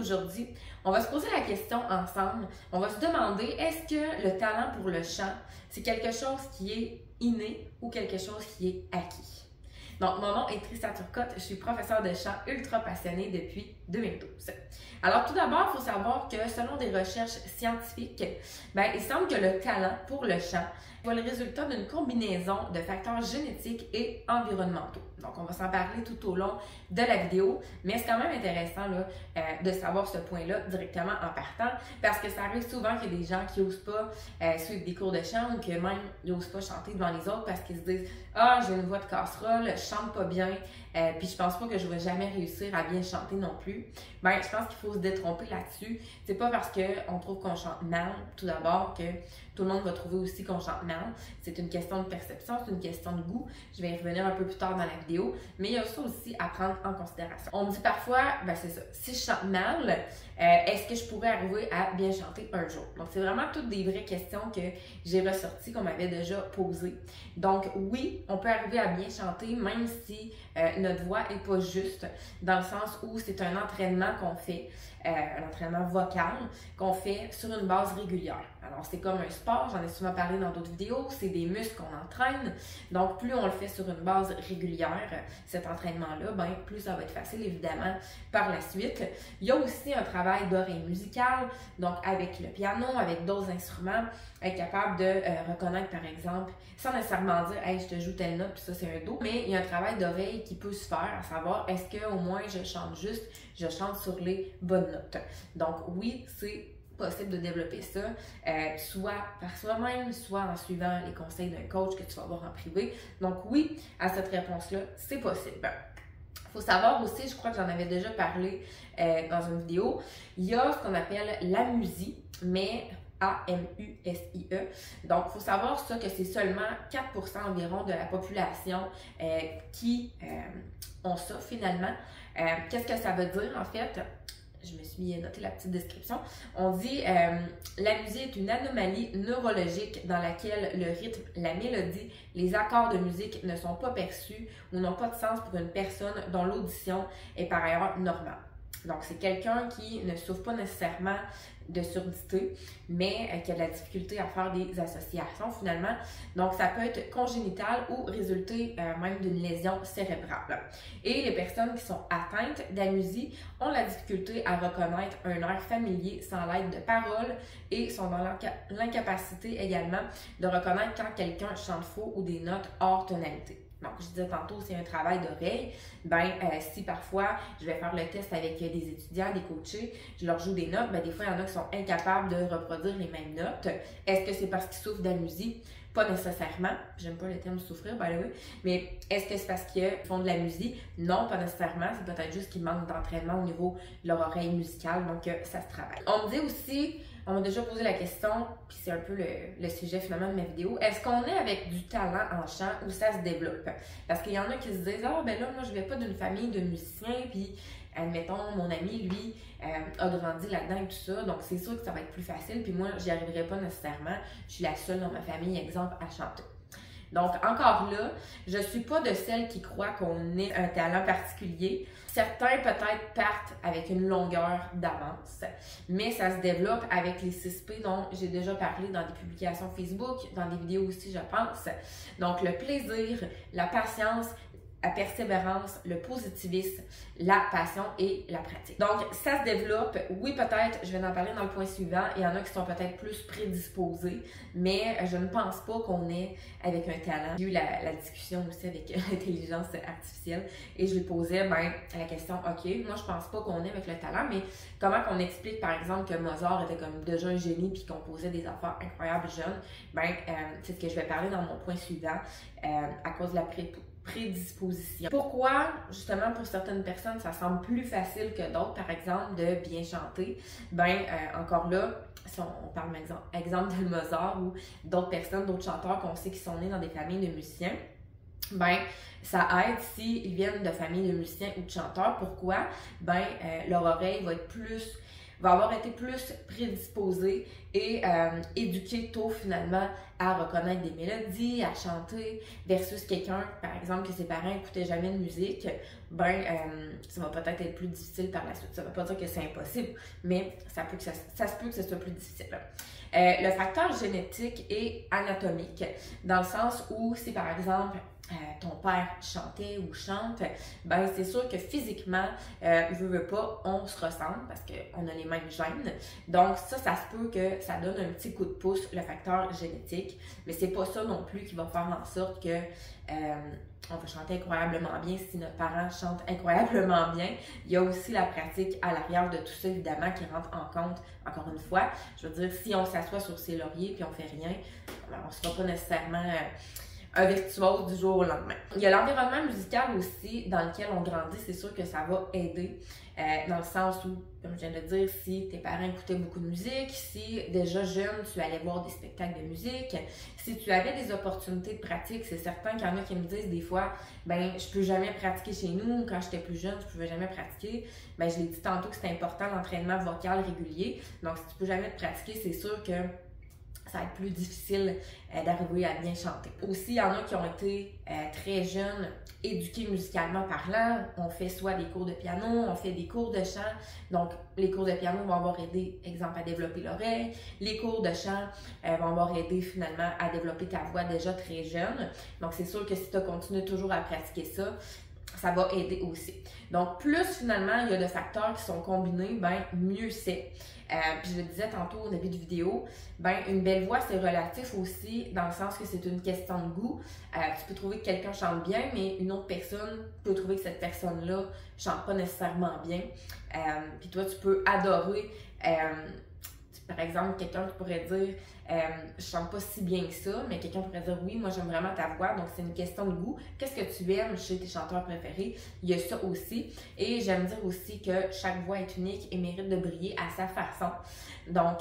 d'aujourd'hui, on va se poser la question ensemble. On va se demander, est-ce que le talent pour le chant, c'est quelque chose qui est inné ou quelque chose qui est acquis? Donc, mon nom est Tristan Turcotte, je suis professeure de chant ultra passionnée depuis 2012. Alors, tout d'abord, il faut savoir que selon des recherches scientifiques, il semble que le talent pour le chant est le résultat d'une combinaison de facteurs génétiques et environnementaux. Donc, on va s'en parler tout au long de la vidéo, mais c'est quand même intéressant là, de savoir ce point-là directement en partant, parce que ça arrive souvent qu'il y a des gens qui n'osent pas suivre des cours de chant ou que même ils n'osent pas chanter devant les autres parce qu'ils se disent « Ah, j'ai une voix de casserole, je chante pas bien, puis je pense pas que je vais jamais réussir à bien chanter non plus. » Je pense qu'il faut se détromper là-dessus. C'est pas parce qu'on trouve qu'on chante mal, tout d'abord, que tout le monde va trouver aussi qu'on chante mal. C'est une question de perception, c'est une question de goût. Je vais y revenir un peu plus tard dans la vidéo, mais il y a ça aussi à prendre en considération. On me dit parfois, c'est ça, si je chante mal, est-ce que je pourrais arriver à bien chanter un jour? Donc, c'est vraiment toutes des vraies questions que j'ai ressorties, qu'on m'avait déjà posées. Donc, oui, on peut arriver à bien chanter, même si notre voix n'est pas juste, dans le sens où c'est un entraînement qu'on fait, un entraînement vocal qu'on fait sur une base régulière. Alors, c'est comme un sport, j'en ai souvent parlé dans d'autres vidéos, c'est des muscles qu'on entraîne. Donc, plus on le fait sur une base régulière, cet entraînement-là, plus ça va être facile, évidemment, par la suite. Il y a aussi un travail d'oreille musicale, donc avec le piano, avec d'autres instruments, être capable de reconnaître, par exemple, sans nécessairement dire « Hey, je te joue telle note, puis ça, c'est un do », mais il y a un travail d'oreille qui peut se faire, à savoir, est-ce qu'au moins je chante juste, je chante sur les bonnes notes. Donc, oui, c'est possible de développer ça, soit par soi-même, soit en suivant les conseils d'un coach que tu vas voir en privé. Donc oui, à cette réponse-là, c'est possible. Il faut savoir aussi, je crois que j'en avais déjà parlé dans une vidéo, il y a ce qu'on appelle l'amusie, mais A-M-U-S-I-E. Donc, il faut savoir ça que c'est seulement 4% environ de la population qui ont ça finalement. Qu'est-ce que ça veut dire en fait? Je me suis noté la petite description. On dit l'amusie est une anomalie neurologique dans laquelle le rythme, la mélodie, les accords de musique ne sont pas perçus ou n'ont pas de sens pour une personne dont l'audition est par ailleurs normale. Donc, c'est quelqu'un qui ne souffre pas nécessairement de surdité, mais qui a de la difficulté à faire des associations finalement. Donc, ça peut être congénital ou résulter même d'une lésion cérébrale. Et les personnes qui sont atteintes d'amusie ont la difficulté à reconnaître un air familier sans l'aide de paroles et sont dans l'incapacité également de reconnaître quand quelqu'un chante faux ou des notes hors tonalité. Donc, je disais tantôt, c'est un travail d'oreille. Si parfois, je vais faire le test avec des étudiants, des coachés, je leur joue des notes, des fois, il y en a qui sont incapables de reproduire les mêmes notes. Est-ce que c'est parce qu'ils souffrent d'amusie? Pas nécessairement. J'aime pas le terme souffrir, mais est-ce que c'est parce qu'ils font de la musique? Non, pas nécessairement. C'est peut-être juste qu'ils manquent d'entraînement au niveau de leur oreille musicale, donc ça se travaille. On me dit aussi, on m'a déjà posé la question, puis c'est un peu le sujet finalement de ma vidéo, est-ce qu'on est avec du talent en chant ou ça se développe? Parce qu'il y en a qui se disent, moi je vais pas d'une famille de musiciens, puis admettons, mon ami, lui, a grandi là-dedans et tout ça, donc c'est sûr que ça va être plus facile, puis moi, j'y arriverai pas nécessairement, je suis la seule dans ma famille, exemple, à chanter. Donc, encore là, je ne suis pas de celles qui croient qu'on ait un talent particulier. Certains, peut-être, partent avec une longueur d'avance, mais ça se développe avec les 6P dont j'ai déjà parlé dans des publications Facebook, dans des vidéos aussi, je pense. Donc, le plaisir, la patience, la persévérance, le positivisme, la passion et la pratique. Donc, ça se développe. Oui, peut-être, je vais en parler dans le point suivant. Il y en a qui sont peut-être plus prédisposés, mais je ne pense pas qu'on est avec un talent. J'ai eu la discussion aussi avec l'intelligence artificielle et je lui posais la question, OK, moi, je pense pas qu'on est avec le talent, mais comment qu'on explique, par exemple, que Mozart était comme déjà un génie puis qu'on composait des affaires incroyables jeunes? C'est ce que je vais parler dans mon point suivant à cause de la prédisposition. Pourquoi, justement, pour certaines personnes, ça semble plus facile que d'autres, par exemple, de bien chanter? Encore là, si on parle exemple de Mozart ou d'autres personnes, d'autres chanteurs qu'on sait qui sont nés dans des familles de musiciens, ça aide s'ils viennent de familles de musiciens ou de chanteurs. Pourquoi? Leur oreille va être plus va avoir été plus prédisposé et éduqué tôt finalement à reconnaître des mélodies, à chanter, versus quelqu'un, par exemple, que ses parents n'écoutaient jamais de musique, ça va peut-être être plus difficile par la suite. Ça ne veut pas dire que c'est impossible, mais ça se peut que ce soit plus difficile. Le facteur génétique et anatomique, dans le sens où si par exemple ton père chantait ou chante, c'est sûr que physiquement, veut pas, on se ressemble parce qu'on a les mêmes gènes. Donc ça se peut que ça donne un petit coup de pouce, le facteur génétique, mais c'est pas ça non plus qui va faire en sorte que on va chanter incroyablement bien si notre parent chante incroyablement bien. Il y a aussi la pratique à l'arrière de tout ça, évidemment, qui rentre en compte, encore une fois. Je veux dire, si on s'assoit sur ses lauriers puis on fait rien, on ne sera pas nécessairement un virtuose du jour au lendemain. Il y a l'environnement musical aussi dans lequel on grandit, c'est sûr que ça va aider, dans le sens où, comme je viens de dire, si tes parents écoutaient beaucoup de musique, si déjà jeune, tu allais voir des spectacles de musique, si tu avais des opportunités de pratique, c'est certain qu'il y en a qui me disent des fois, je peux jamais pratiquer chez nous, quand j'étais plus jeune, je pouvais jamais pratiquer. Je l'ai dit tantôt que c'est important l'entraînement vocal régulier, donc si tu peux jamais te pratiquer, c'est sûr que ça va être plus difficile d'arriver à bien chanter. Aussi, il y en a qui ont été très jeunes, éduqués musicalement parlant. On fait soit des cours de piano, on fait des cours de chant. Donc, les cours de piano vont avoir aidé, exemple, à développer l'oreille. Les cours de chant vont avoir aidé finalement à développer ta voix déjà très jeune. Donc, c'est sûr que si tu continues toujours à pratiquer ça, ça va aider aussi. Donc, plus finalement, il y a de facteurs qui sont combinés, mieux c'est. Puis je le disais tantôt au début de vidéo, une belle voix, c'est relatif aussi, dans le sens que c'est une question de goût. Tu peux trouver que quelqu'un chante bien, mais une autre personne peut trouver que cette personne-là chante pas nécessairement bien. Puis toi, tu peux adorer, par exemple, quelqu'un qui pourrait dire je chante pas si bien que ça, mais quelqu'un pourrait dire oui, moi j'aime vraiment ta voix, donc c'est une question de goût. Qu'est-ce que tu aimes chez tes chanteurs préférés? Il y a ça aussi. Et j'aime dire aussi que chaque voix est unique et mérite de briller à sa façon. Donc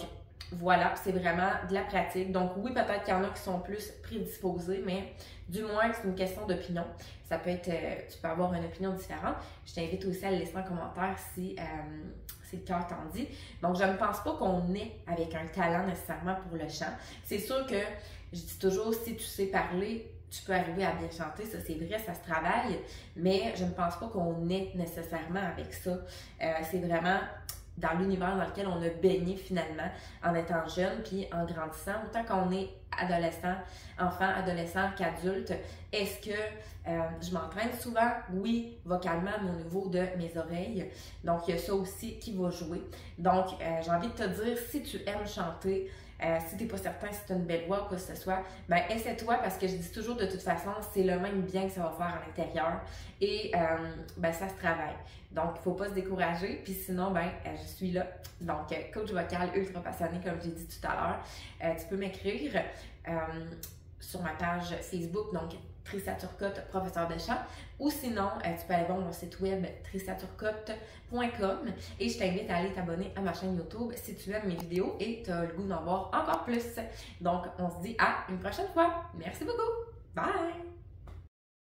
voilà, c'est vraiment de la pratique. Donc oui, peut-être qu'il y en a qui sont plus prédisposés, mais du moins c'est une question d'opinion. Ça peut être, tu peux avoir une opinion différente. Je t'invite aussi à le laisser en commentaire si le cœur t'en dit. Donc, je ne pense pas qu'on est avec un talent nécessairement pour le chant. C'est sûr que, je dis toujours, si tu sais parler, tu peux arriver à bien chanter. Ça, c'est vrai, ça se travaille. Mais je ne pense pas qu'on est nécessairement avec ça. C'est vraiment dans l'univers dans lequel on a baigné finalement en étant jeune puis en grandissant. Autant qu'on est enfant, adolescent qu'adulte, est-ce que je m'entraîne souvent? Oui, vocalement, mais au niveau de mes oreilles. Donc, il y a ça aussi qui va jouer. Donc, j'ai envie de te dire, si tu aimes chanter, si tu n'es pas certain si tu as une belle voix ou quoi que ce soit, essaie-toi parce que je dis toujours de toute façon, c'est le même bien que ça va faire à l'intérieur et ça se travaille. Donc, il ne faut pas se décourager. Puis sinon, je suis là. Donc, coach vocal ultra passionné, comme j'ai dit tout à l'heure. Tu peux m'écrire sur ma page Facebook, donc Trisha Turcotte, professeur de chant, ou sinon, tu peux aller voir mon site web trishaturcotte.com et je t'invite à aller t'abonner à ma chaîne YouTube si tu aimes mes vidéos et tu as le goût d'en voir encore plus. Donc, on se dit à une prochaine fois. Merci beaucoup. Bye!